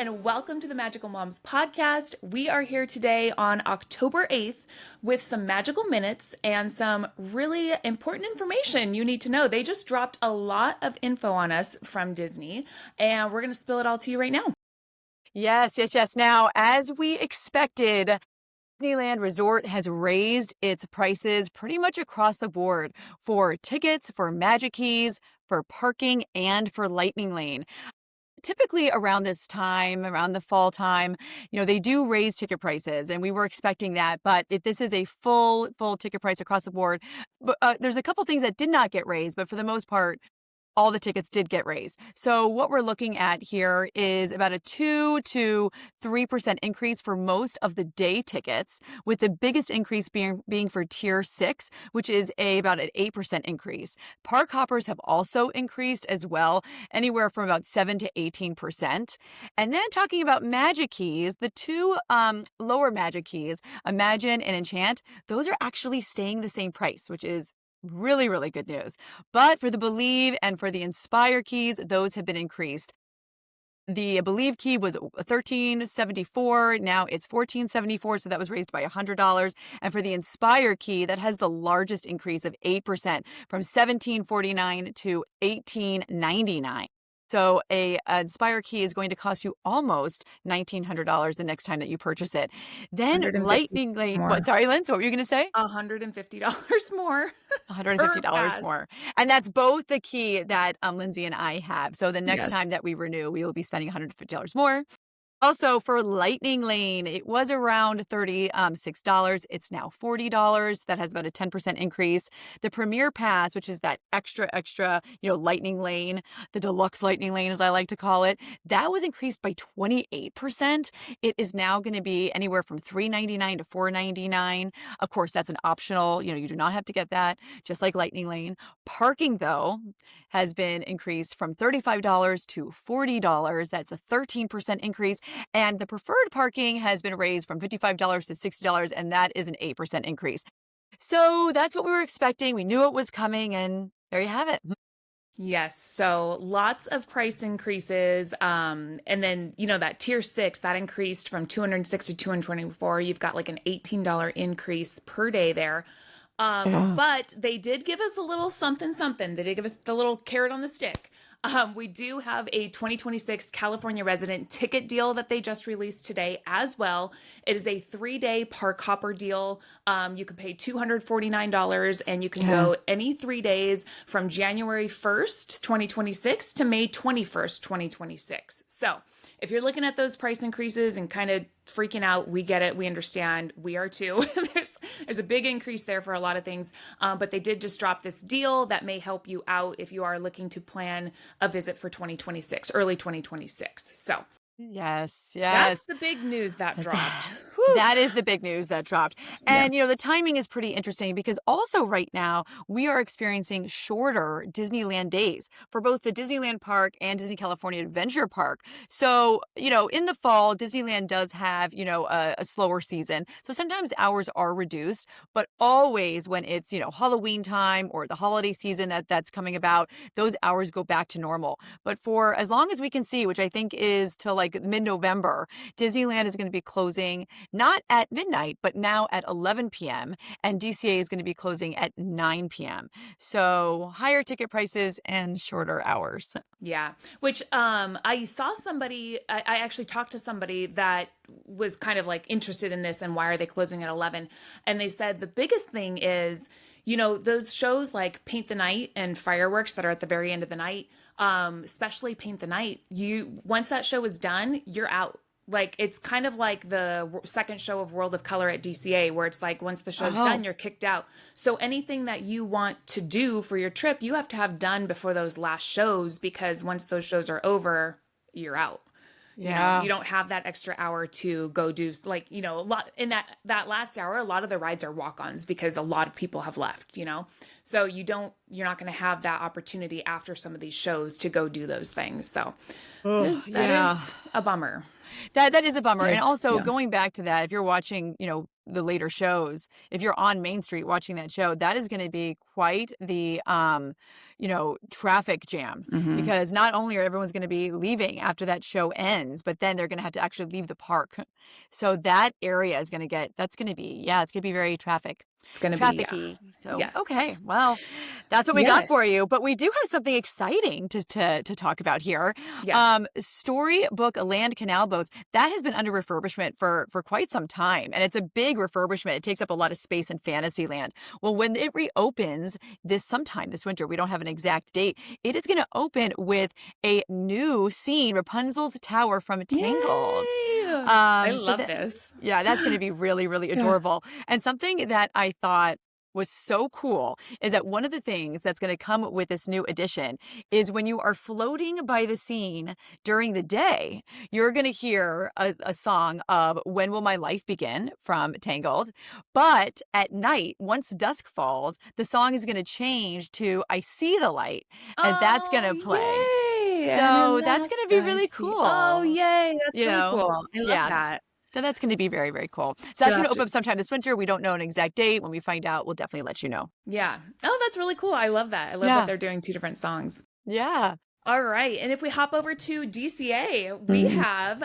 and welcome to the Magical Moms podcast. We are here today on October 8th with some magical minutes and some really important information you need to know. They just dropped a lot of info on us from Disney, and we're going to spill it all to you right now. Yes. Now, as we expected, Disneyland Resort has raised its prices pretty much across the board for tickets, for Magic Keys, for parking, and for Lightning Lane. Typically around this time, around the fall time, they do raise ticket prices, and we were expecting that. But this is a full ticket price across the board. But there's a couple things that did not get raised, but for the most part, all the tickets did get raised. So what we're looking at here is about a 2 to 3% increase for most of the day tickets, with the biggest increase being for Tier 6, which is about an 8% increase. Park hoppers have also increased as well, anywhere from about 7 to 18%. And then talking about Magic Keys, the two lower Magic Keys, Imagine and Enchant, those are actually staying the same price, which is really, really good news. But for the Believe and for the Inspire keys, those have been increased. The Believe key was $13.74. Now it's $14.74. So that was raised by $100. And for the Inspire key, that has the largest increase of 8% from $17.49 to $18.99. So a Inspire key is going to cost you almost $1,900 the next time that you purchase it. Then Lightning Lane. Sorry, Lindsay, what were you going to say? $150 more. $150 more. And that's both the key that Lindsay and I have. So the next time that we renew, we will be spending $150 more. Also, for Lightning Lane, it was around $36. It's now $40. That has about a 10% increase. The Premier Pass, which is that extra, Lightning Lane, the deluxe Lightning Lane, as I like to call it, that was increased by 28%. It is now going to be anywhere from $3.99 to $4.99. Of course, that's an optional. You do not have to get that, just like Lightning Lane. Parking, though, has been increased from $35 to $40. That's a 13% increase. And the preferred parking has been raised from $55 to $60, and that is an 8% increase. So that's what we were expecting. We knew it was coming, and there you have it. Yes. So lots of price increases. And then, that Tier 6, that increased from $206 to $224. You've got like an $18 increase per day there. But they did give us a little something. They did give us the little carrot on the stick. We do have a 2026 California resident ticket deal that they just released today as well. It is a 3-day park hopper deal. You can pay $249 and you can go any 3 days from January 1st, 2026 to May 21st, 2026. So if you're looking at those price increases and kind of freaking out, we get it. We understand. We are too. There's a big increase there for a lot of things. But they did just drop this deal that may help you out if you are looking to plan a visit for 2026, early 2026. So Yes. that's the big news that dropped. That is the big news that dropped. And, the timing is pretty interesting because also right now we are experiencing shorter Disneyland days for both the Disneyland Park and Disney California Adventure Park. So, in the fall, Disneyland does have, a slower season. So sometimes hours are reduced, but always when it's, Halloween time or the holiday season that's coming about, those hours go back to normal. But for as long as we can see, which I think is till like mid-November, Disneyland is going to be closing not at midnight, but now at 11 p.m. And DCA is going to be closing at 9 p.m. So higher ticket prices and shorter hours. Yeah, which I saw somebody, I actually talked to somebody that was kind of like interested in this and why are they closing at 11? And they said the biggest thing is, those shows like Paint the Night and Fireworks that are at the very end of the night, especially Paint the Night, once that show is done, you're out. Like, it's kind of like the second show of World of Color at DCA, where it's like, once the show's done, you're kicked out. So anything that you want to do for your trip, you have to have done before those last shows, because once those shows are over, you're out. You don't have that extra hour to go do a lot in that last hour. A lot of the rides are walk-ons because a lot of people have left, so you're not going to have that opportunity after some of these shows to go do those things. So that is a bummer. That is a bummer. And also going back to that, if you're watching, the later shows, if you're on Main Street watching that show, that is going to be quite the traffic jam, Hmm. because not only are everyone's going to be leaving after that show ends, but then they're going to have to actually leave the park. So that area is going to it's going to be very It's going to be, yeah. trafficy. So, Yes. okay, well, that's what we got Yes. for you. But we do have something exciting to talk about here. Yes. Storybook Land Canal Boats, that has been under refurbishment for quite some time. And it's a big refurbishment. It takes up a lot of space in Fantasyland. Well, when it reopens sometime this winter, we don't have an exact date, it is going to open with a new scene, Rapunzel's Tower from Tangled. Yay! I love So this. yeah, that's going to be really, really adorable. And something that I thought was so cool is that one of the things that's going to come with this new edition is when you are floating by the scene during the day, you're going to hear a song of When Will My Life Begin from Tangled. But at night, once dusk falls, the song is going to change to I See the Light, as that's going to play. Yay! So And that's the going to be last I really see. cool. Oh, yay! That's You really know? cool. I love Yeah. that. So that's going to be very, very cool. So You'll that's going to have open up sometime this winter. We don't know an exact date. When we find out, we'll definitely let you know. Yeah. Oh, that's really cool. I love that. I love Yeah. that they're doing 2 different songs. Yeah. All right. And if we hop over to DCA, we have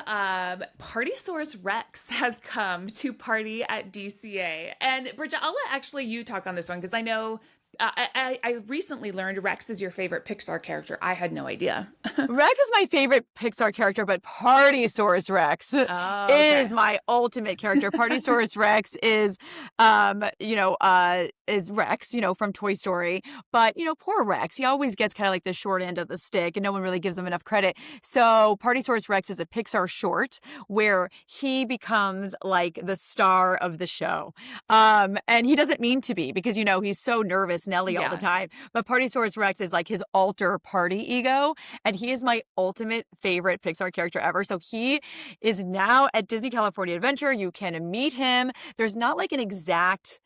Partysaurus Rex has come to party at DCA. And Bridget, I'll let actually you talk on this one, because I know I recently learned Rex is your favorite Pixar character. I had no idea. Rex is my favorite Pixar character, but Partysaurus Rex is my ultimate character. Partysaurus Rex is Rex, from Toy Story. But, poor Rex, he always gets kind of like the short end of the stick, and no one really gives him enough credit. So Partysaurus Rex is a Pixar short where he becomes like the star of the show. And he doesn't mean to be, because, he's so nervous Nelly all the time. But Partysaurus Rex is like his alter party ego, and he is my ultimate favorite Pixar character ever. So he is now at Disney California Adventure. You can meet him. There's not like an exact,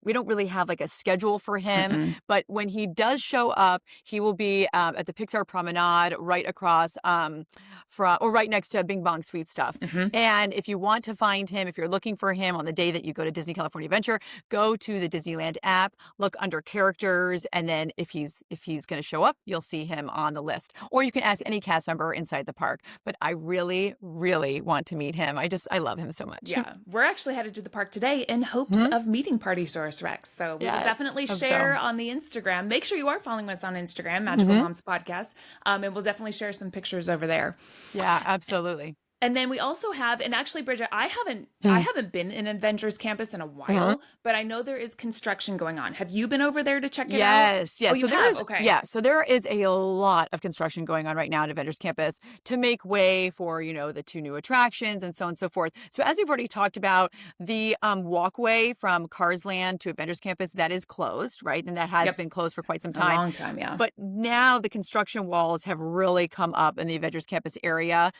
we don't really have like a schedule for him, but when he does show up, he will be at the Pixar Promenade right across right next to Bing Bong Sweet Stuff. And if you want to find him, if you're looking for him on the day that you go to Disney California Adventure, go to the Disneyland app, look under characters, and then if he's going to show up, you'll see him on the list. Or you can ask any cast member inside the park. But I really, really want to meet him. I love him so much. Yeah, we're actually headed to the park today in hopes of meeting Partysaurus Rex. So we will definitely share on the Instagram. Make sure you are following us on Instagram, Magical Moms Podcast, and we'll definitely share some pictures over there. Yeah, absolutely. And then we also have, and actually, Bridget, I haven't been in Adventures Campus in a while, but I know there is construction going on. Have you been over there to check it out? Yes. Oh, you have? Okay. Yeah. So there is a lot of construction going on right now at Adventures Campus to make way for, the 2 new attractions and so on and so forth. So as we've already talked about, the walkway from Cars Land to Adventures Campus, that is closed, right? And that has been closed for quite some time. A long time, yeah. But now the construction walls have really come up in the Adventures Campus area.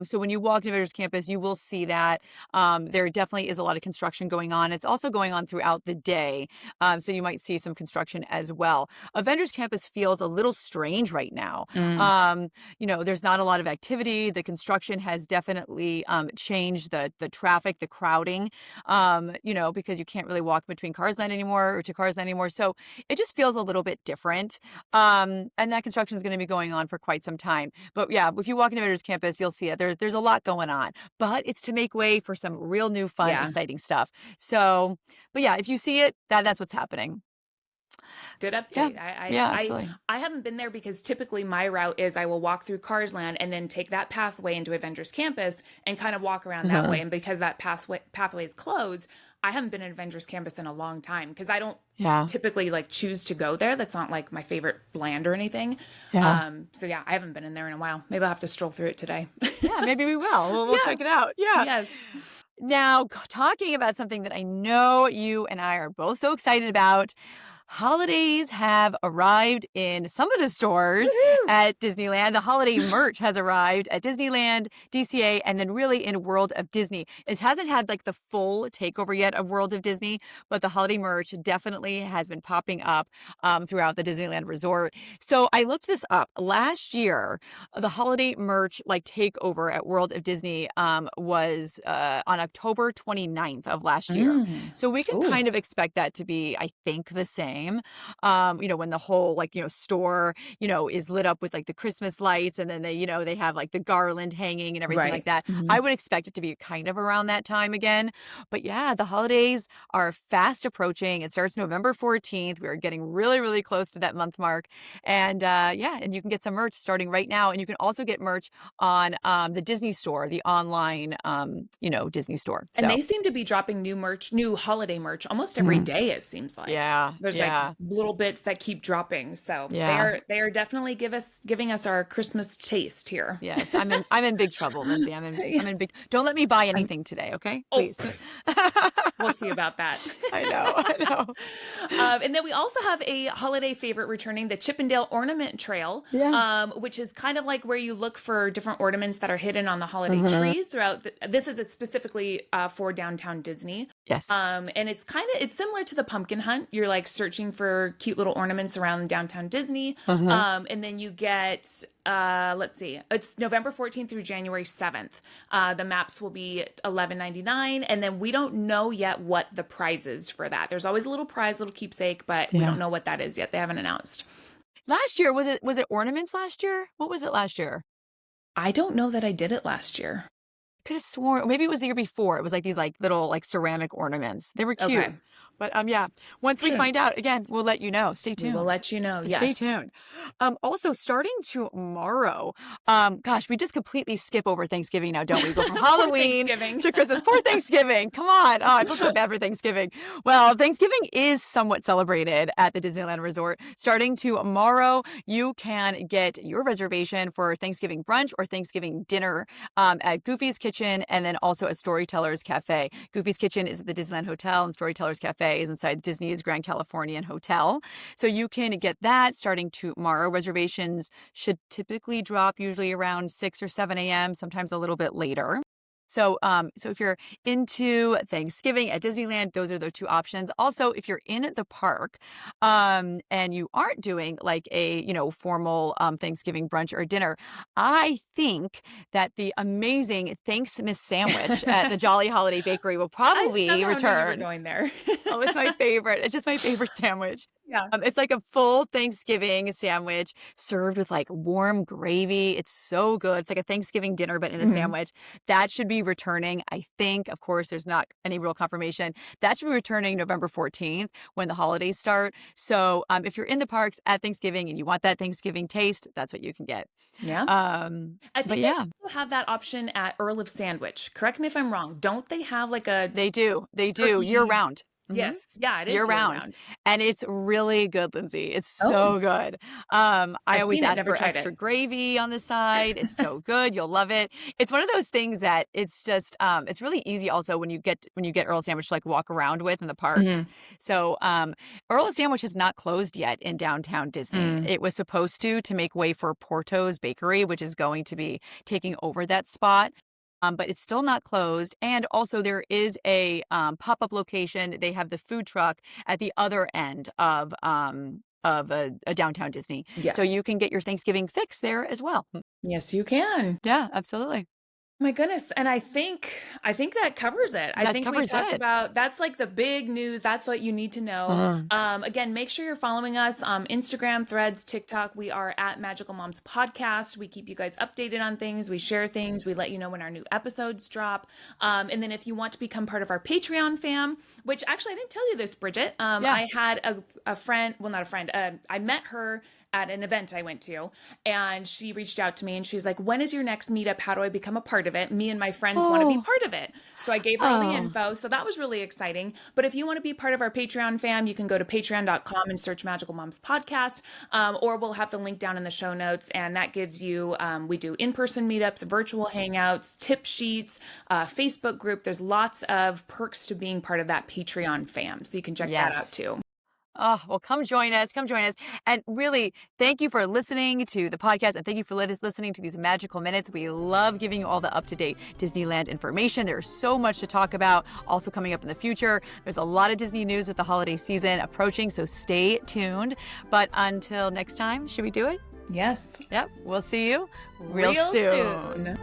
So when you walk to Adventures Campus, you will see that there definitely is a lot of construction going on. It's also going on throughout the day. So you might see some construction as well. Adventures Campus feels a little strange right now. There's not a lot of activity. The construction has definitely changed the traffic, the crowding, because you can't really walk between Cars Land anymore or to Cars Land anymore. So it just feels a little bit different. And that construction is going to be going on for quite some time. But yeah, if you walk into Adventures Campus, you'll see it. There's a lot going on, but it's to make way for some real new fun, exciting stuff. So, but yeah, if you see it, that's what's happening. Good update. Absolutely. I haven't been there because typically my route is I will walk through Cars Land and then take that pathway into Adventures Campus and kind of walk around that way. And because that pathway is closed, I haven't been at Adventures Campus in a long time because I don't typically like choose to go there. That's not like my favorite land or anything. So yeah, I haven't been in there in a while. Maybe I'll have to stroll through it today. Yeah, maybe we will. We'll check it out. Yeah. Yes. Now, talking about something that I know you and I are both so excited about, Holidays have arrived in some of the stores Woohoo! at Disneyland. The holiday merch has arrived at Disneyland, DCA, and then really in World of Disney. It hasn't had like the full takeover yet of World of Disney, but the holiday merch definitely has been popping up throughout the Disneyland Resort. So I looked this up. Last year, the holiday merch like takeover at World of Disney was on October 29th of last year. So we can Ooh. kind of expect that to be, I think, the same. When the whole store, is lit up with like the Christmas lights, and then they have like the garland hanging and everything like Right. that. I would expect it to be kind of around that time again. But yeah, the holidays are fast approaching. It starts November 14th. We're getting really, really close to that month mark. And and you can get some merch starting right now. And you can also get merch on the Disney store, the online Disney store. And So they seem to be dropping new holiday merch almost every day, it seems like. yeah, There's like little bits that keep dropping. So yeah. they are definitely giving us our Christmas taste here. Yes, I'm in big trouble, Lindsay. I'm in big. Don't let me buy I'm, anything today, okay? oh, Please. we'll see about that. I know. And then we also have a holiday favorite returning, the Chippendale Ornament Trail, Yeah. which is kind of like where you look for different ornaments that are hidden on the holiday trees throughout. This is specifically for downtown Disney. Yes. And it's similar to the pumpkin hunt. You're like searching for cute little ornaments around downtown Disney. And then you get, let's see, it's November 14th through January 7th. The maps will be $11.99. And then we don't know yet what the prize is for that. There's always a little prize, little keepsake, but we don't know what that is yet. They haven't announced. Last year, was it ornaments last year? What was it last year? I don't know that I did it last year. Could have sworn maybe it was the year before. It was like these like little like ceramic ornaments. They were cute. Okay. But yeah, once we find out, again, we'll let you know. Stay We tuned. will let you know. Yes. Stay tuned. Also, starting tomorrow, gosh, we just completely skip over Thanksgiving now, don't we? Go from Halloween to Christmas. Poor Thanksgiving. Come on. Oh, I feel so bad for Thanksgiving. Well, Thanksgiving is somewhat celebrated at the Disneyland Resort. Starting tomorrow, you can get your reservation for Thanksgiving brunch or Thanksgiving dinner at Goofy's Kitchen, and then also at Storyteller's Cafe. Goofy's Kitchen is at the Disneyland Hotel, and Storyteller's Cafe is inside Disney's Grand Californian Hotel. So you can get that starting tomorrow. Reservations should typically drop usually around 6 or 7 a.m., sometimes a little bit later. So if you're into Thanksgiving at Disneyland, those are the two options. Also, if you're in the park, and you aren't doing like a, formal Thanksgiving brunch or dinner, I think that the amazing Thanks Miss sandwich at the Jolly Holiday Bakery will probably return. Going there. Oh, it's my favorite. It's just my favorite sandwich. Yeah. It's like a full Thanksgiving sandwich served with like warm gravy. It's so good. It's like a Thanksgiving dinner, but in a sandwich. That should be returning, I think. Of course, there's not any real confirmation. That should be returning November 14th when the holidays start. So if you're in the parks at Thanksgiving and you want that Thanksgiving taste, that's what you can get. Yeah. I think they also have that option at Earl of Sandwich. Correct me if I'm wrong. Don't they have like a... They do. turkey- Year round. Yes. Yeah, it is Year round. And it's really good, Lindsay. It's so good. I always ask for extra gravy on the side. It's so good. You'll love it. It's one of those things that it's just it's really easy also when you get Earl Sandwich to like walk around with in the parks. So Earl Sandwich has not closed yet in downtown Disney. It was supposed to make way for Porto's Bakery, which is going to be taking over that spot. But it's still not closed. And also there is a pop-up location. They have the food truck at the other end of a downtown Disney. Yes. So you can get your Thanksgiving fix there as well. Yes, you can. Yeah, absolutely. My goodness. And I think that covers it. I think we talked about, that's like the big news. That's what you need to know. Again, make sure you're following us on Instagram, Threads, TikTok. We are at Magical Moms Podcast. We keep you guys updated on things. We share things. We let you know when our new episodes drop. And then if you want to become part of our Patreon fam, which actually I didn't tell you this, Bridget. I had a friend, well, not a friend. I met her at an event I went to, and she reached out to me and she's like, when is your next meetup? How do I become a part of it? Me and my friends want to be part of it. So I gave her all the info. So that was really exciting. But if you want to be part of our Patreon fam, you can go to patreon.com and search Magical Moms Podcast, or we'll have the link down in the show notes. And that gives you, we do in-person meetups, virtual hangouts, tip sheets, Facebook group. There's lots of perks to being part of that Patreon fam. So you can check that out too. Oh, well, come join us. Come join us. And really, thank you for listening to the podcast and thank you for listening to these magical minutes. We love giving you all the up-to-date Disneyland information. There's so much to talk about also coming up in the future. There's a lot of Disney news with the holiday season approaching, so stay tuned. But until next time, should we do it? Yes. Yep. We'll see you real soon.